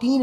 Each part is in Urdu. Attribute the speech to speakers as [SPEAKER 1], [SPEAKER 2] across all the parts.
[SPEAKER 1] 3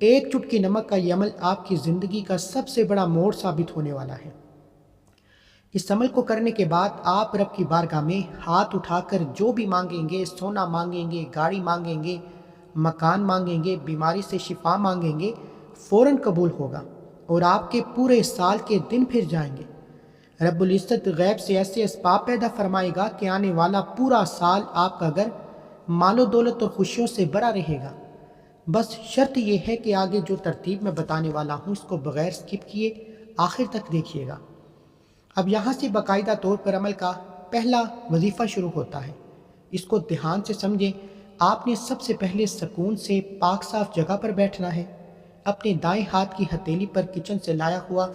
[SPEAKER 1] ایک چٹکی نمک کا یہ عمل آپ کی زندگی کا سب سے بڑا موڑ ثابت ہونے والا ہے۔ اس عمل کو کرنے کے بعد آپ رب کی بارگاہ میں ہاتھ اٹھا کر جو بھی مانگیں گے، سونا مانگیں گے، گاڑی مانگیں گے، مکان مانگیں گے، بیماری سے شفا مانگیں گے، فوراً قبول ہوگا اور آپ کے پورے سال کے دن پھر جائیں گے۔ رب العزت غیب سے ایسے اسباب پیدا فرمائے گا کہ آنے والا پورا سال آپ کا گھر مال و دولت اور خوشیوں سے بھرا رہے گا۔ بس شرط یہ ہے کہ آگے جو ترتیب میں بتانے والا ہوں اس کو بغیر سکپ کیے آخر تک دیکھیے گا۔ اب یہاں سے باقاعدہ طور پر عمل کا پہلا وظیفہ شروع ہوتا ہے۔ اس کو دھیان سے سمجھیں۔ آپ نے سب سے پہلے سکون سے پاک صاف جگہ پر بیٹھنا ہے۔ اپنے دائیں ہاتھ کی ہتھیلی پر کچن سے لایا ہوا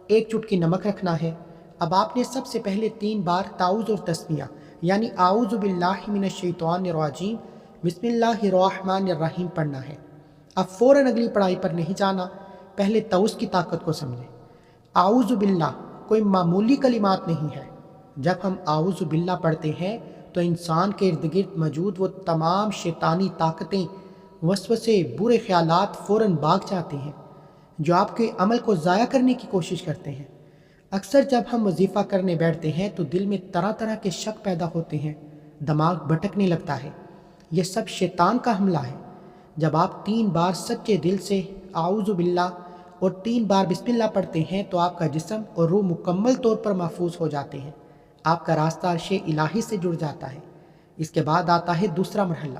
[SPEAKER 1] ایک چٹکی نمک رکھنا ہے۔ اب آپ نے سب سے پہلے 3 بار تعوذ اور تسمیہ یعنی اعوذ باللہ من الشیطان الرجیم بسم اللہ الرحمن الرحیم پڑھنا ہے۔ اب فوراً اگلی پڑھائی پر نہیں جانا، پہلے تعوذ کی طاقت کو سمجھیں۔ اعوذ باللہ کوئی معمولی کلمات نہیں ہے۔ جب ہم اعوذ باللہ پڑھتے ہیں تو انسان کے ارد گرد موجود وہ تمام شیطانی طاقتیں، وسوسے، برے خیالات فوراً بھاگ جاتے ہیں جو آپ کے عمل کو ضائع کرنے کی کوشش کرتے ہیں۔ اکثر جب ہم وظیفہ کرنے بیٹھتے ہیں تو دل میں طرح طرح کے شک پیدا ہوتے ہیں، دماغ بھٹکنے لگتا ہے۔ یہ سب شیطان کا حملہ ہے۔ جب آپ 3 بار سچے دل سے اعوذ باللہ اور 3 بار بسم اللہ پڑھتے ہیں تو آپ کا جسم اور روح مکمل طور پر محفوظ ہو جاتے ہیں۔ آپ کا راستہ عرش الہی سے جڑ جاتا ہے۔ اس کے بعد آتا ہے دوسرا مرحلہ۔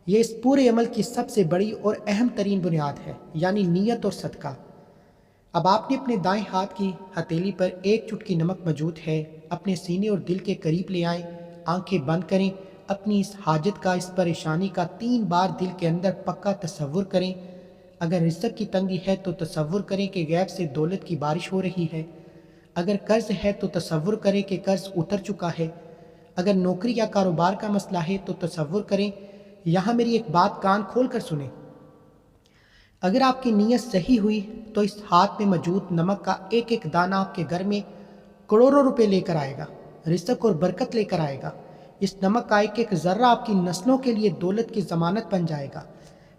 [SPEAKER 1] یہ اس پورے عمل کی سب سے بڑی اور اہم ترین بنیاد ہے، یعنی نیت اور صدقہ۔ اب آپ نے اپنے دائیں ہاتھ کی ہتھیلی پر ایک چٹکی نمک موجود ہے، اپنے سینے اور دل کے قریب لے آئیں، آنکھیں بند کریں، اپنی اس حاجت کا، اس پریشانی کا 3 بار دل کے اندر پکا تصور کریں۔ اگر رزق کی تنگی ہے تو تصور کریں کہ غیب سے دولت کی بارش ہو رہی ہے۔ اگر قرض ہے تو تصور کریں کہ قرض اتر چکا ہے۔ اگر نوکری یا کاروبار کا مسئلہ ہے تو تصور کریں۔ یہاں میری ایک بات کان کھول کر سنیں۔ اگر آپ کی نیت صحیح ہوئی تو اس ہاتھ میں موجود نمک کا ایک ایک دانہ آپ کے گھر میں کروڑوں روپے لے کر آئے گا، رزق اور برکت لے کر آئے گا۔ اس نمک کا ایک ایک ذرہ آپ کی نسلوں کے لیے دولت کی ضمانت بن جائے گا۔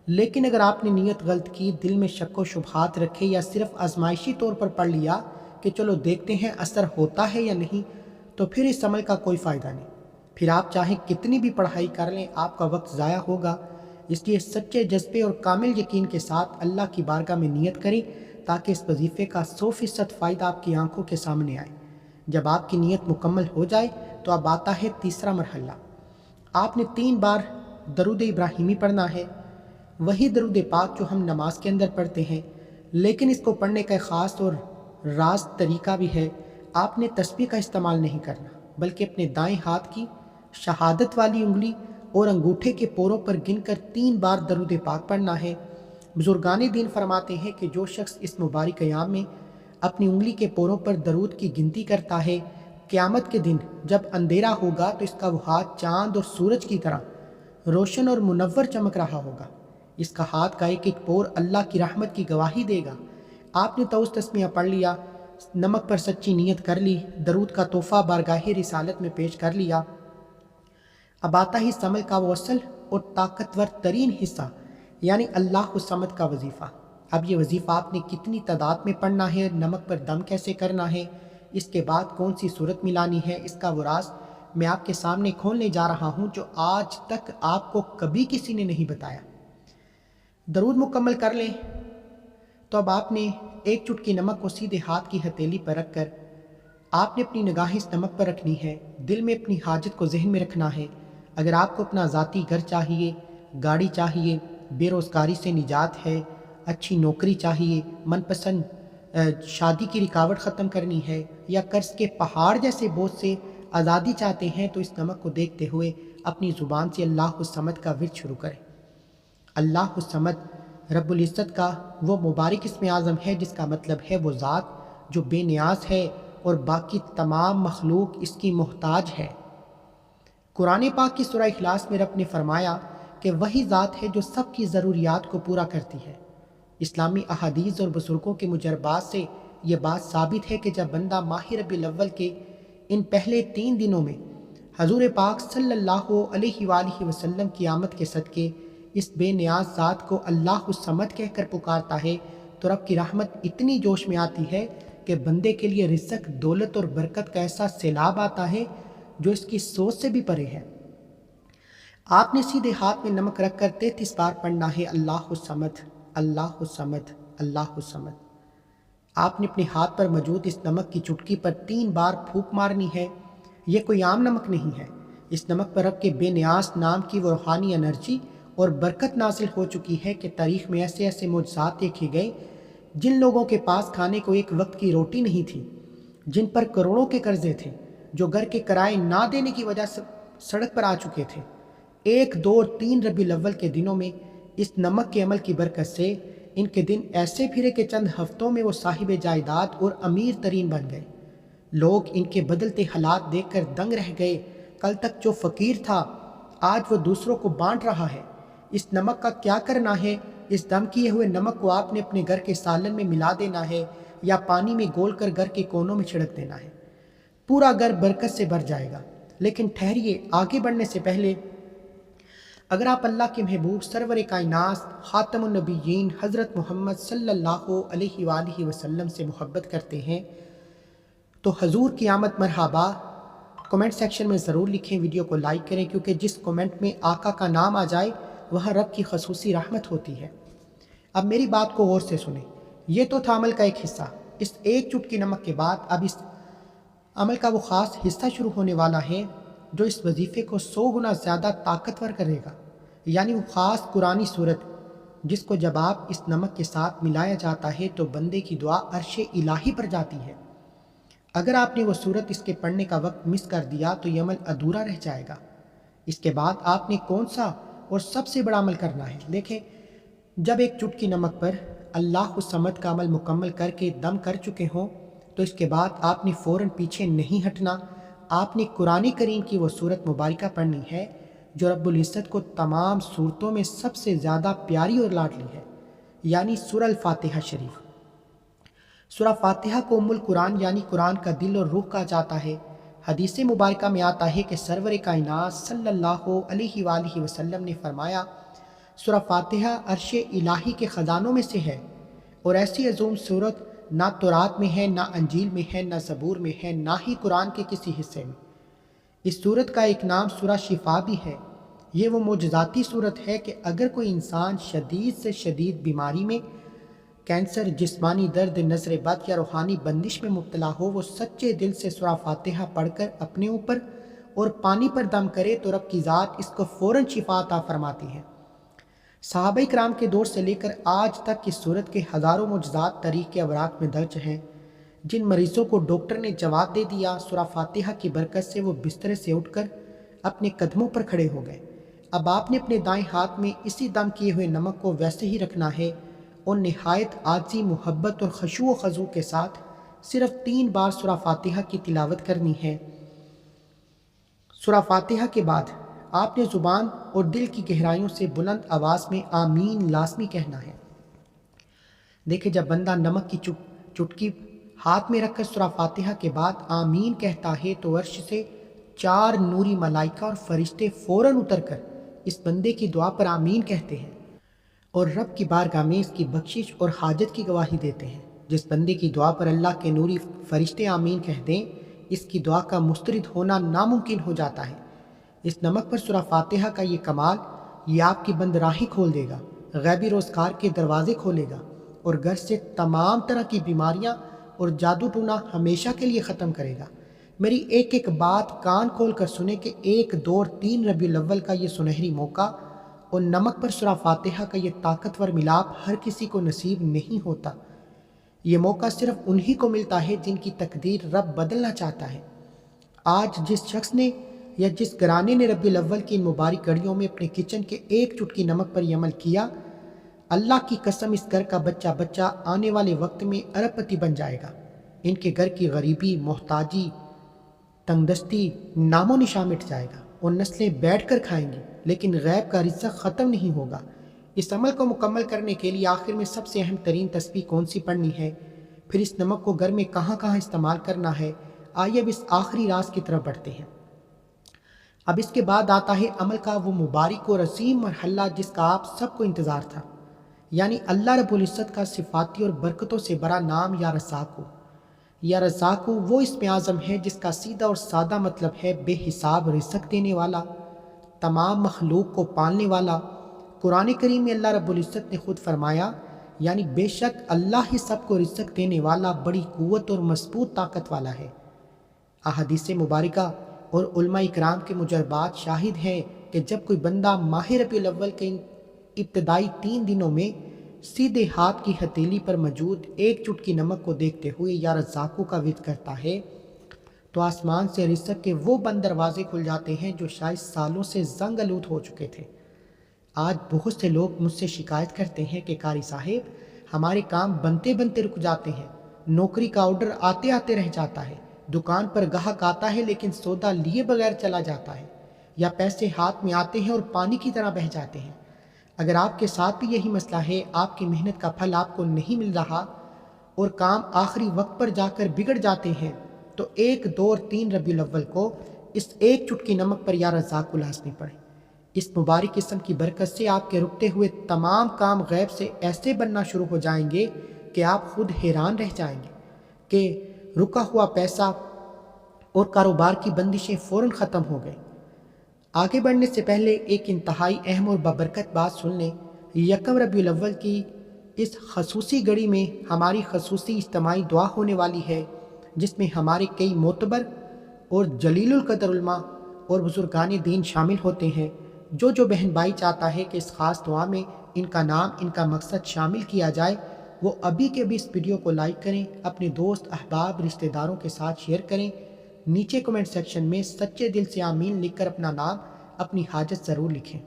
[SPEAKER 1] لیکن اگر آپ نے نیت غلط کی، دل میں شک و شبہات رکھے یا صرف آزمائشی طور پر پڑھ لیا کہ چلو دیکھتے ہیں اثر ہوتا ہے یا نہیں، تو پھر اس عمل کا کوئی فائدہ نہیں۔ پھر آپ چاہے کتنی بھی پڑھائی کر لیں، آپ کا وقت ضائع ہوگا۔ اس لیے سچے جذبے اور کامل یقین کے ساتھ اللہ کی بارگاہ میں نیت کریں تاکہ اس وظیفے کا 100% فائدہ آپ کی آنکھوں کے سامنے آئے۔ جب آپ کی نیت مکمل ہو جائے تو اب آتا ہے تیسرا مرحلہ۔ آپ نے 3 بار درود ابراہیمی پڑھنا ہے، وہی درود پاک جو ہم نماز کے اندر پڑھتے ہیں، لیکن اس کو پڑھنے کا ایک خاص اور راز طریقہ بھی ہے۔ آپ نے تسبیح کا استعمال نہیں کرنا، بلکہ اپنے دائیں ہاتھ کی شہادت والی انگلی اور انگوٹھے کے پوروں پر گن کر 3 بار درود پاک پڑھنا ہے۔ بزرگان دین فرماتے ہیں کہ جو شخص اس مبارک ایام میں اپنی انگلی کے پوروں پر درود کی گنتی کرتا ہے، قیامت کے دن جب اندھیرا ہوگا تو اس کا وہ ہاتھ چاند اور سورج کی طرح روشن اور منور چمک رہا ہوگا۔ اس کا ہاتھ کا ایک ایک پور اللہ کی رحمت کی گواہی دے گا۔ آپ نے تعوذ تسمیہ پڑھ لیا، نمک پر سچی نیت کر لی، درود کا تحفہ بارگاہ رسالت میں پیش کر لیا۔ اب آتا ہی اس عمل کا وہ اصل اور طاقتور ترین حصہ، یعنی اللہ الصمد کا وظیفہ۔ اب یہ وظیفہ آپ نے کتنی تعداد میں پڑھنا ہے، نمک پر دم کیسے کرنا ہے، اس کے بعد کون سی صورت ملانی ہے، اس کا وہ راز میں آپ کے سامنے کھولنے جا رہا ہوں جو آج تک آپ کو کبھی کسی نے نہیں بتایا۔ درود مکمل کر لیں تو اب آپ نے ایک چٹکی نمک کو سیدھے ہاتھ کی ہتھیلی پر رکھ کر آپ نے اپنی نگاہیں اس نمک پر رکھنی ہے، دل میں اپنی حاجت کو ذہن میں رکھنا ہے۔ اگر آپ کو اپنا ذاتی گھر چاہیے، گاڑی چاہیے، بے روزگاری سے نجات ہے، اچھی نوکری چاہیے، من پسند شادی کی رکاوٹ ختم کرنی ہے، یا قرض کے پہاڑ جیسے بوجھ سے آزادی چاہتے ہیں، تو اس نمک کو دیکھتے ہوئے اپنی زبان سے اللہ الصمد کا ورد شروع کریں۔ اللہ الصمد رب العزت کا وہ مبارک اسم اعظم ہے جس کا مطلب ہے وہ ذات جو بے نیاز ہے اور باقی تمام مخلوق اس کی محتاج ہے۔ قرآن پاک کی سورہ اخلاص میں رب نے فرمایا کہ وہی ذات ہے جو سب کی ضروریات کو پورا کرتی ہے۔ اسلامی احادیث اور بزرگوں کے مجربات سے یہ بات ثابت ہے کہ جب بندہ ماہ ربیع الاول کے ان پہلے 3 دنوں میں حضور پاک صلی اللہ علیہ وآلہ وسلم کی آمد کے صدقے اس بے نیاز ذات کو اللہ الصمد کہہ کر پکارتا ہے تو رب کی رحمت اتنی جوش میں آتی ہے کہ بندے کے لیے رزق، دولت اور برکت کا ایسا سیلاب آتا ہے جو اس کی سوچ سے بھی پرے ہے۔ آپ نے سیدھے ہاتھ میں نمک رکھ کر 33 بار پڑھنا ہے اللہ الصمد، اللہ الصمد، اللہ الصمد۔ آپ نے اپنے ہاتھ پر موجود اس نمک کی چٹکی پر 3 بار پھونک مارنی ہے۔ یہ کوئی عام نمک نہیں ہے، اس نمک پر رب کے بے نیاز نام کی وہ روحانی انرجی اور برکت نازل ہو چکی ہے کہ تاریخ میں ایسے ایسے معجزات دیکھے گئے جن لوگوں کے پاس کھانے کو ایک وقت کی روٹی نہیں تھی، جن پر کروڑوں کے قرضے تھے، جو گھر کے کرائے نہ دینے کی وجہ سے سڑک پر آ چکے تھے، 1، 2 اور 3 ربیع الاول کے دنوں میں اس نمک کے عمل کی برکت سے ان کے دن ایسے پھرے کہ چند ہفتوں میں وہ صاحب جائیداد اور امیر ترین بن گئے۔ لوگ ان کے بدلتے حالات دیکھ کر دنگ رہ گئے۔ کل تک جو فقیر تھا آج وہ دوسروں کو بانٹ رہا ہے۔ اس نمک کا کیا کرنا ہے؟ اس دم کیے ہوئے نمک کو آپ نے اپنے گھر کے سالن میں ملا دینا ہے یا پانی میں گول کر گھر کے کونوں میں چھڑک دینا ہے، پورا گھر برکت سے بھر جائے گا۔ لیکن ٹھہریے، آگے بڑھنے سے پہلے اگر آپ اللہ کے محبوب سرور کائنات خاتم النبیین حضرت محمد صلی اللہ علیہ وآلہ وسلم سے محبت کرتے ہیں تو حضور کی آمد مرحبا کمنٹ سیکشن میں ضرور لکھیں، ویڈیو کو لائک کریں، کیونکہ جس کمنٹ میں آقا کا نام آ جائے وہاں رب کی خصوصی رحمت ہوتی ہے۔ اب میری بات کو غور سے سنیں، یہ تو تھا عمل کا ایک حصہ۔ اس ایک چٹکی نمک کے بعد اب اس عمل کا وہ خاص حصہ شروع ہونے والا ہے جو اس وظیفے کو 100 گنا زیادہ طاقتور کرے گا، یعنی وہ خاص قرآنی صورت جس کو جب آپ اس نمک کے ساتھ ملایا جاتا ہے تو بندے کی دعا عرش الہی پر جاتی ہے۔ اگر آپ نے وہ صورت اس کے پڑھنے کا وقت مس کر دیا تو یہ عمل ادھورا رہ جائے گا۔ اس کے بعد آپ نے کون سا اور سب سے بڑا عمل کرنا ہے؟ دیکھیں، جب ایک چٹکی نمک پر اللہ الصمد کا عمل مکمل کر کے دم کر چکے ہوں تو اس کے بعد آپ نے فوراً پیچھے نہیں ہٹنا۔ آپ نے قرآن کریم کی وہ سورت مبارکہ پڑھنی ہے جو رب العزت کو تمام صورتوں میں سب سے زیادہ پیاری اور لاڈلی ہے، یعنی سورہ الفاتحہ شریف۔ سورہ فاتحہ کو ام القرآن یعنی قرآن کا دل اور روح کہا جاتا ہے۔ حدیث مبارکہ میں آتا ہے کہ سرور کائنات صلی اللہ علیہ وآلہ وسلم نے فرمایا، سورہ فاتحہ عرش الہی کے خزانوں میں سے ہے، اور ایسی عظیم صورت نہ تورات میں ہے، نہ انجیل میں ہے، نہ زبور میں ہے، نہ ہی قرآن کے کسی حصے میں۔ اس صورت کا ایک نام سورہ شفا بھی ہے۔ یہ وہ معجزاتی صورت ہے کہ اگر کوئی انسان شدید سے شدید بیماری میں، کینسر، جسمانی درد، نظر بد یا روحانی بندش میں مبتلا ہو، وہ سچے دل سے سورہ فاتحہ پڑھ کر اپنے اوپر اور پانی پر دم کرے تو رب کی ذات اس کو فوراً شفا عطا فرماتی ہے۔ صحابہ کرام کے دور سے لے کر آج تک اس صورت کے ہزاروں معجزات تاریخ کے اوراق میں درج ہیں۔ جن مریضوں کو ڈاکٹر نے جواب دے دیا، سورہ فاتحہ کی برکت سے وہ بستر سے اٹھ کر اپنے قدموں پر کھڑے ہو گئے۔ اب آپ نے اپنے دائیں ہاتھ میں اسی دم کیے ہوئے نمک کو ویسے ہی رکھنا ہے اور نہایت عاجزی، محبت اور خشوع و خضوع کے ساتھ صرف 3 بار سورہ فاتحہ کی تلاوت کرنی ہے۔ سورہ فاتحہ کے بعد آپ نے زبان اور دل کی گہرائیوں سے بلند آواز میں آمین لازمی کہنا ہے۔ دیکھیں، جب بندہ نمک کی چٹکی ہاتھ میں رکھ کر سورہ فاتحہ کے بعد آمین کہتا ہے تو عرش سے 4 نوری ملائکہ اور فرشتے فوراً اتر کر اس بندے کی دعا پر آمین کہتے ہیں اور رب کی بارگاہ میں اس کی بخشش اور حاجت کی گواہی دیتے ہیں۔ جس بندے کی دعا پر اللہ کے نوری فرشتے آمین کہہ دیں، اس کی دعا کا مسترد ہونا ناممکن ہو جاتا ہے۔ اس نمک پر سورہ فاتحہ کا یہ کمال، یہ آپ کی بند راہیں کھول دے گا، غیبی روزگار کے دروازے کھولے گا اور گھر سے تمام طرح کی بیماریاں اور جادو ٹونا ہمیشہ کے لیے ختم کرے گا۔ میری ایک ایک بات کان کھول کر سنیں کہ 1، 2 اور 3 ربیع الاول کا یہ سنہری موقع اور نمک پر سورہ فاتحہ کا یہ طاقتور ملاپ ہر کسی کو نصیب نہیں ہوتا۔ یہ موقع صرف انہی کو ملتا ہے جن کی تقدیر رب بدلنا چاہتا ہے۔ آج جس شخص نے یا جس گھرانے نے ربیع الاول کی ان مبارک گھڑیوں میں اپنے کچن کے ایک چٹکی نمک پر یہ عمل کیا، اللہ کی قسم اس گھر کا بچہ بچہ آنے والے وقت میں ارب پتی بن جائے گا۔ ان کے گھر کی غریبی، محتاجی، تنگ دستی نام و نشان مٹ جائے گا اور نسلیں بیٹھ کر کھائیں گی، لیکن غیب کا رزق ختم نہیں ہوگا۔ اس عمل کو مکمل کرنے کے لیے آخر میں سب سے اہم ترین تسبیح کون سی پڑھنی ہے، پھر اس نمک کو گھر میں کہاں کہاں استعمال کرنا ہے، آئیے اب اس آخری راز کی طرف بڑھتے ہیں۔ اب اس کے بعد آتا ہے عمل کا وہ مبارک اور عظیم مرحلہ جس کا آپ سب کو انتظار تھا، یعنی اللہ رب العزت کا صفاتی اور برکتوں سے بڑا نام یا رزاقو۔ یا رزاقو وہ اسم اعظم ہے جس کا سیدھا اور سادہ مطلب ہے بے حساب رزق دینے والا، تمام مخلوق کو پالنے والا۔ قرآن کریم میں اللہ رب العزت نے خود فرمایا، یعنی بے شک اللہ ہی سب کو رزق دینے والا بڑی قوت اور مضبوط طاقت والا ہے۔ احادیث مبارکہ اور علماء اکرام کے مجربات شاہد ہیں کہ جب کوئی بندہ ماہ ربیع الاول کے ابتدائی 3 دنوں میں سیدھے ہاتھ کی ہتھیلی پر موجود ایک چٹکی نمک کو دیکھتے ہوئے یا رزاقو کا ورد کرتا ہے تو آسمان سے رزق کے وہ بند دروازے کھل جاتے ہیں جو شاید سالوں سے زنگ آلود ہو چکے تھے۔ آج بہت سے لوگ مجھ سے شکایت کرتے ہیں کہ قاری صاحب ہمارے کام بنتے بنتے رک جاتے ہیں، نوکری کا آرڈر آتے آتے رہ جاتا ہے، دکان پر گاہک آتا ہے لیکن سودا لیے بغیر چلا جاتا ہے، یا پیسے ہاتھ میں آتے ہیں اور پانی کی طرح بہہ جاتے ہیں۔ اگر آپ کے ساتھ بھی یہی مسئلہ ہے، آپ کی محنت کا پھل آپ کو نہیں مل رہا اور کام آخری وقت پر جا کر بگڑ جاتے ہیں، تو 1، 2 اور 3 ربیع الاول کو اس ایک چٹکی نمک پر یا رزاق لازمی پڑھیں۔ اس مبارک اسم کی برکت سے آپ کے رکتے ہوئے تمام کام غیب سے ایسے بننا شروع ہو جائیں گے کہ آپ خود حیران رہ جائیں گے کہ رکا ہوا پیسہ اور کاروبار کی بندشیں فوراً ختم ہو گئیں۔ آگے بڑھنے سے پہلے ایک انتہائی اہم اور بابرکت بات سن لیں۔ یکم ربیع الاول کی اس خصوصی گھڑی میں ہماری خصوصی اجتماعی دعا ہونے والی ہے، جس میں ہمارے کئی معتبر اور جلیل القدر علماء اور بزرگان دین شامل ہوتے ہیں۔ جو بہن بھائی چاہتا ہے کہ اس خاص دعا میں ان کا نام، ان کا مقصد شامل کیا جائے، وہ ابھی کے بھی اس ویڈیو کو لائک کریں، اپنے دوست، احباب، رشتہ داروں کے ساتھ شیئر کریں۔ نیچے کمنٹ سیکشن میں سچے دل سے آمین لکھ کر اپنا نام، اپنی حاجت ضرور لکھیں۔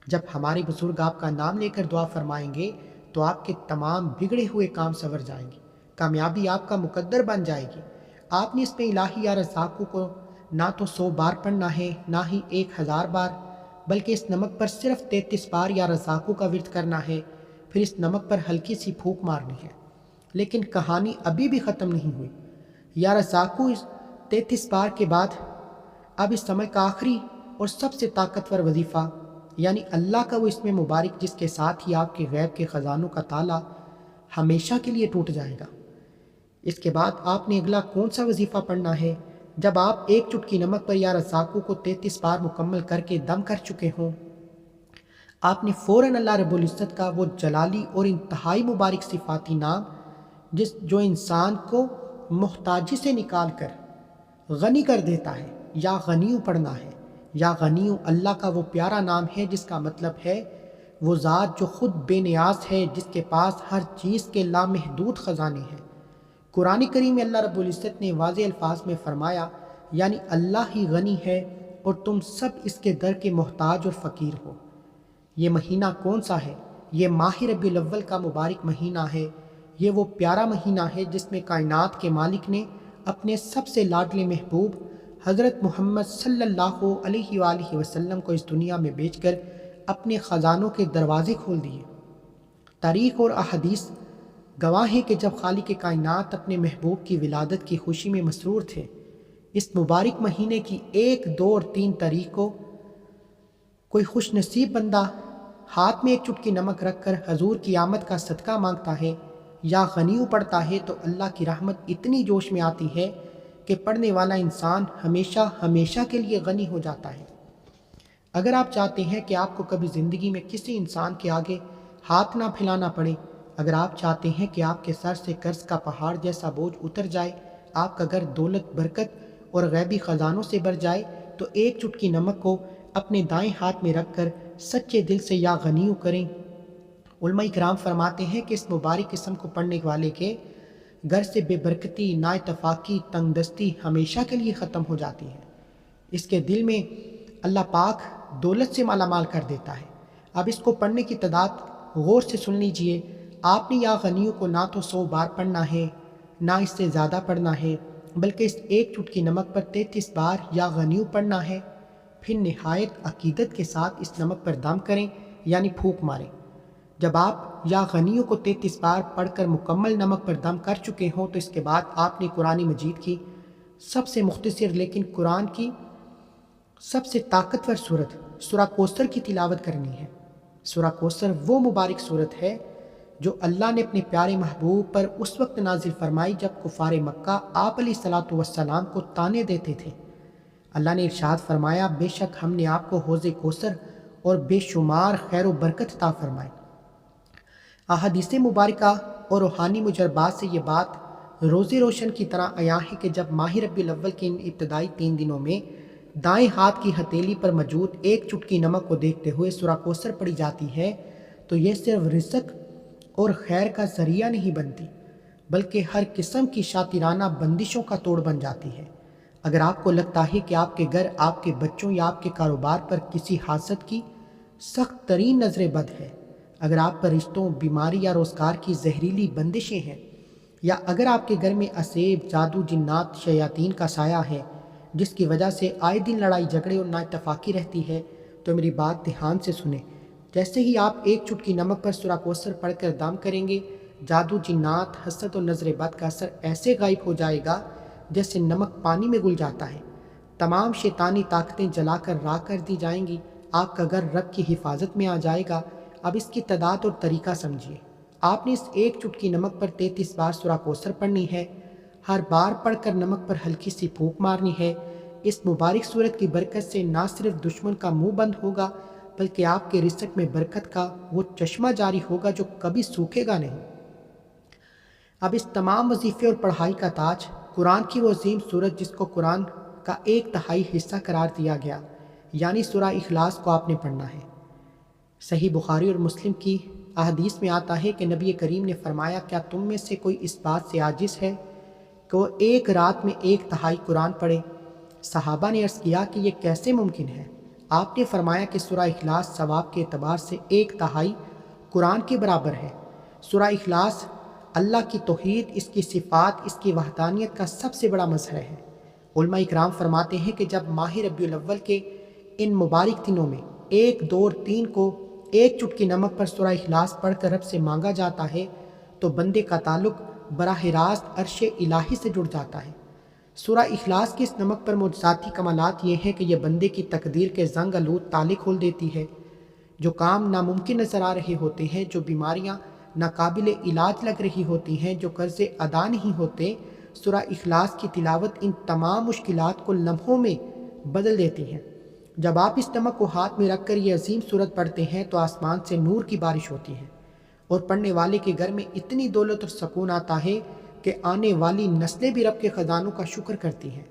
[SPEAKER 1] جب ہمارے بزرگ آپ کا نام لے کر دعا فرمائیں گے تو آپ کے تمام بگڑے ہوئے کام سنور جائیں گے، کامیابی آپ کا مقدر بن جائے گی۔ آپ نے اس میں الہی یا رزاقو کو نہ تو 100 بار پڑھنا ہے، نہ ہی 1000 بار، بلکہ اس نمک پر صرف 33 بار یا رزاقو کا ورد کرنا ہے، پھر اس نمک پر ہلکی سی پھونک مارنی ہے۔ لیکن کہانی ابھی بھی ختم نہیں ہوئی۔ یا رزاقو 33 بار کے بعد اب اس عمل کا آخری اور سب سے طاقتور وظیفہ، یعنی اللہ کا وہ اسم مبارک جس کے ساتھ ہی آپ کے غیب کے خزانوں کا تالا ہمیشہ کے لیے ٹوٹ جائے گا۔ اس کے بعد آپ نے اگلا کون سا وظیفہ پڑھنا ہے؟ جب آپ ایک چٹکی نمک پر یا رزاقو کو 33 بار مکمل کر کے دم کر چکے ہوں، آپ نے فوراً اللہ رب العزت کا وہ جلالی اور انتہائی مبارک صفاتی نام جو انسان کو محتاجی سے نکال کر غنی کر دیتا ہے، یا غنیو پڑھنا ہے۔ یا غنیو اللہ کا وہ پیارا نام ہے جس کا مطلب ہے وہ ذات جو خود بے نیاز ہے، جس کے پاس ہر چیز کے لامحدود خزانے ہیں۔ قرآن کریم میں اللہ رب العزت نے واضح الفاظ میں فرمایا، یعنی اللہ ہی غنی ہے اور تم سب اس کے در کے محتاج اور فقیر ہو۔ یہ مہینہ کون سا ہے؟ یہ ماہ ربیع الاول کا مبارک مہینہ ہے۔ یہ وہ پیارا مہینہ ہے جس میں کائنات کے مالک نے اپنے سب سے لاڈلے محبوب حضرت محمد صلی اللہ علیہ وآلہ وسلم کو اس دنیا میں بھیج کر اپنے خزانوں کے دروازے کھول دیے۔ تاریخ اور احادیث گواہ ہے کہ جب خالق کائنات اپنے محبوب کی ولادت کی خوشی میں مسرور تھے، اس مبارک مہینے کی 1، 2 اور 3 تاریخ کو کوئی خوش نصیب بندہ ہاتھ میں ایک چٹکی نمک رکھ کر حضور کی آمد کا صدقہ مانگتا ہے یا غنیو پڑھتا ہے تو اللہ کی رحمت اتنی جوش میں آتی ہے کہ پڑھنے والا انسان ہمیشہ ہمیشہ کے لیے غنی ہو جاتا ہے۔ اگر آپ چاہتے ہیں کہ آپ کو کبھی زندگی میں کسی انسان کے آگے ہاتھ نہ پھیلانا پڑے، اگر آپ چاہتے ہیں کہ آپ کے سر سے قرض کا پہاڑ جیسا بوجھ اتر جائے، آپ کا گھر دولت، برکت اور غیبی خزانوں سے بھر جائے، تو ایک چٹکی نمک کو اپنے دائیں ہاتھ میں رکھ کر سچے دل سے یا غنیو کریں۔ علماء کرام فرماتے ہیں کہ اس مبارک اسم کو پڑھنے والے کے گھر سے بے برکتی، نا اتفاقی، تنگ دستی ہمیشہ کے لیے ختم ہو جاتی ہے۔ اس کے دل میں اللہ پاک دولت سے مالا مال کر دیتا ہے۔ اب اس کو پڑھنے کی تعداد غور سے سن لیجئے۔ آپ نے یا غنیو کو نہ تو 100 بار پڑھنا ہے، نہ اس سے زیادہ پڑھنا ہے، بلکہ اس ایک چٹکی نمک پر 33 بار یا غنیو پڑھنا ہے۔ پھر نہایت عقیدت کے ساتھ اس نمک پر دم کریں، یعنی پھونک ماریں۔ جب آپ یا غنیو کو 33 بار پڑھ کر مکمل نمک پر دم کر چکے ہوں تو اس کے بعد آپ نے قرآن مجید کی سب سے مختصر لیکن قرآن کی سب سے طاقتور صورت سورہ کوثر کی تلاوت کرنی ہے۔ سورہ کوثر وہ مبارک صورت ہے جو اللہ نے اپنے پیارے محبوب پر اس وقت نازل فرمائی جب کفار مکہ آپ علیہ الصلاۃ والسلام کو طعنے دیتے تھے۔ اللہ نے ارشاد فرمایا، بے شک ہم نے آپ کو حوض کوثر اور بے شمار خیر و برکت عطا فرمائی۔ احادیث مبارکہ اور روحانی مجربات سے یہ بات روزی روشن کی طرح عیاں ہے کہ جب ماہ ربیع الاول کے ان ابتدائی 3 دنوں میں دائیں ہاتھ کی ہتھیلی پر موجود ایک چٹکی نمک کو دیکھتے ہوئے سورہ کوثر پڑھی جاتی ہے تو یہ صرف رزق اور خیر کا ذریعہ نہیں بنتی، بلکہ ہر قسم کی شاطرانہ بندشوں کا توڑ بن جاتی ہے۔ اگر آپ کو لگتا ہے کہ آپ کے گھر، آپ کے بچوں یا آپ کے کاروبار پر کسی حاسد کی سخت ترین نظر بد ہے، اگر آپ پر رشتوں، بیماری یا روزگار کی زہریلی بندشیں ہیں، یا اگر آپ کے گھر میں اسیب، جادو، جنات، شیاطین کا سایہ ہے جس کی وجہ سے آئے دن لڑائی جھگڑے اور نااتفاقی رہتی ہے، تو میری بات دھیان سے سنیں۔ جیسے ہی آپ ایک چٹکی نمک پر سورہ کوثر پڑھ کر دم کریں گے، جادو، جنات، حسد اور نظر بد کا اثر ایسے غائب ہو جائے گا جیسے نمک پانی میں گل جاتا ہے۔ تمام شیطانی طاقتیں جلا کر راکھ کر دی جائیں گی، آپ کا گھر رب کی حفاظت میں آ جائے گا۔ اب اس کی تعداد اور طریقہ سمجھیے۔ آپ نے اس ایک چٹکی نمک پر 33 بار سورہ کوثر پڑھنی ہے۔ ہر بار پڑھ کر نمک پر ہلکی سی پھونک مارنی ہے۔ اس مبارک صورت کی برکت سے نہ صرف دشمن کا منہ بند ہوگا بلکہ آپ کے رزق میں برکت کا وہ چشمہ جاری ہوگا جو کبھی سوکھے گا نہیں۔ اب اس تمام وظیفے اور پڑھائی کا تاج قرآن کی وہ عظیم صورت جس کو قرآن کا 1/3 حصہ قرار دیا گیا، یعنی سورہ اخلاص کو آپ نے پڑھنا ہے۔ صحیح بخاری اور مسلم کی احادیث میں آتا ہے کہ نبی کریم نے فرمایا، کیا تم میں سے کوئی اس بات سے عاجز ہے کہ وہ ایک رات میں 1/3 قرآن پڑھے؟ صحابہ نے عرض کیا کہ یہ کیسے ممکن ہے؟ آپ نے فرمایا کہ سورہ اخلاص ثواب کے اعتبار سے 1/3 قرآن کے برابر ہے۔ سورہ اخلاص اللہ کی توحید، اس کی صفات، اس کی وحدانیت کا سب سے بڑا مظہر ہے۔ علماء اکرام فرماتے ہیں کہ جب ماہ ربیع الاول کے ان مبارک دنوں میں 1، 2 اور 3 کو ایک چٹکی نمک پر سورہ اخلاص پڑھ کر رب سے مانگا جاتا ہے تو بندے کا تعلق براہ راست عرش الہی سے جڑ جاتا ہے۔ سورہ اخلاص کی اس نمک پر معجزاتی کمالات یہ ہیں کہ یہ بندے کی تقدیر کے زنگ آلود تالے کھول دیتی ہے۔ جو کام ناممکن نظر آ رہے ہوتے ہیں، جو بیماریاں ناقابل علاج لگ رہی ہوتی ہیں، جو قرضے ادا نہیں ہوتے، سورہ اخلاص کی تلاوت ان تمام مشکلات کو لمحوں میں بدل دیتی ہے۔ جب آپ اس نمک کو ہاتھ میں رکھ کر یہ عظیم سورت پڑھتے ہیں تو آسمان سے نور کی بارش ہوتی ہے اور پڑھنے والے کے گھر میں اتنی دولت اور سکون آتا ہے کہ آنے والی نسلیں بھی رب کے خزانوں کا شکر کرتی ہیں۔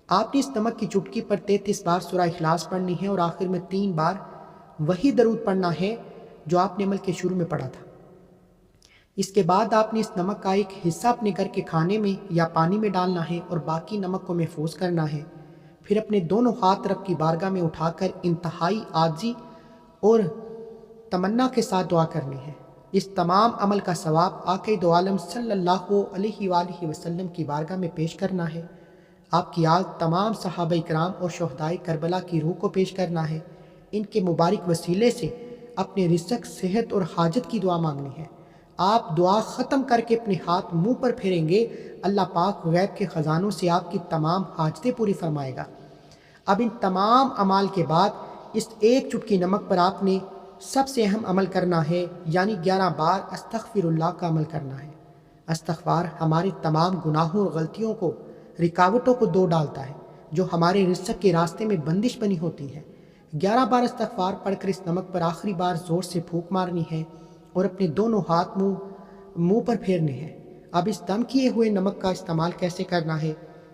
[SPEAKER 1] آپ نے اس نمک کی چٹکی پر 33 بار سورہ اخلاص پڑھنی ہے اور آخر میں 3 بار وہی درود پڑھنا ہے جو آپ نے عمل کے شروع میں پڑھا تھا۔ اس کے بعد آپ نے اس نمک کا ایک حصہ اپنے گھر کے کھانے میں یا پانی میں ڈالنا ہے اور باقی نمک کو محفوظ کرنا ہے۔ پھر اپنے دونوں ہاتھ رب کی بارگاہ میں اٹھا کر انتہائی عاجزی اور تمنا کے ساتھ دعا کرنی ہے۔ اس تمام عمل کا ثواب آقا دو عالم صلی اللہ علیہ وآلہ وسلم کی بارگاہ میں پیش کرنا ہے۔ آپ کی آل تمام صحابہ اکرام اور شہدائے کربلا کی روح کو پیش کرنا ہے۔ ان کے مبارک وسیلے سے اپنے رزق، صحت اور حاجت کی دعا مانگنی ہے۔ آپ دعا ختم کر کے اپنے ہاتھ منہ پر پھیریں گے، اللہ پاک غیب کے خزانوں سے آپ کی تمام حاجتیں پوری فرمائے گا۔ اب ان تمام اعمال کے بعد اس ایک چٹکی نمک پر آپ نے سب سے اہم عمل کرنا ہے، یعنی 11 بار استغفر اللہ کا عمل کرنا ہے۔ استغفار ہمارے تمام گناہوں اور غلطیوں کو، رکاوٹوں کو دور ڈالتا ہے جو ہمارے رزق کے راستے میں بندش بنی ہوتی ہے۔ 11 بار استغفار پڑھ کر اس نمک پر آخری بار زور سے پھونک مارنی ہے اور اپنے دونوں ہاتھ منہ پر پھیرنے ہیں۔ اب اس دم کیے ہوئے نمک کا استعمال کیسے کرنا ہے؟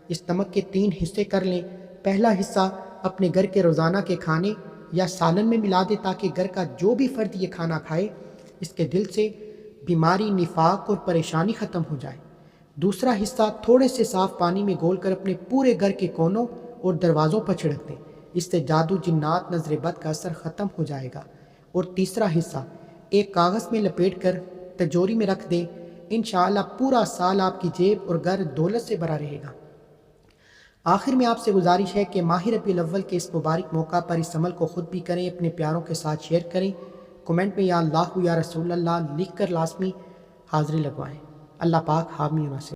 [SPEAKER 1] اس نمک کے 3 حصے کر لیں۔ پہلا حصہ اپنے گھر کے روزانہ کے کھانے یا سالن میں ملا دے تاکہ گھر کا جو بھی فرد یہ کھانا کھائے اس کے دل سے بیماری، نفاق اور پریشانی ختم ہو جائے۔ دوسرا حصہ تھوڑے سے صاف پانی میں گھول کر اپنے پورے گھر کے کونوں اور دروازوں پر چھڑک دیں، اس سے جادو، جنات، نظر بد کا اثر ختم ہو جائے گا۔ اور تیسرا حصہ ایک کاغذ میں لپیٹ کر تجوری میں رکھ دیں۔ انشاءاللہ پورا سال آپ کی جیب اور گھر دولت سے بھرا رہے گا۔ آخر میں آپ سے گزارش ہے کہ ماہ ربیع الاول کے اس مبارک موقع پر اس عمل کو خود بھی کریں، اپنے پیاروں کے ساتھ شیئر کریں، کمنٹ میں یا اللہ یا رسول اللہ لکھ کر لازمی حاضری لگوائیں۔ اللہ پاک حامی و ناصر۔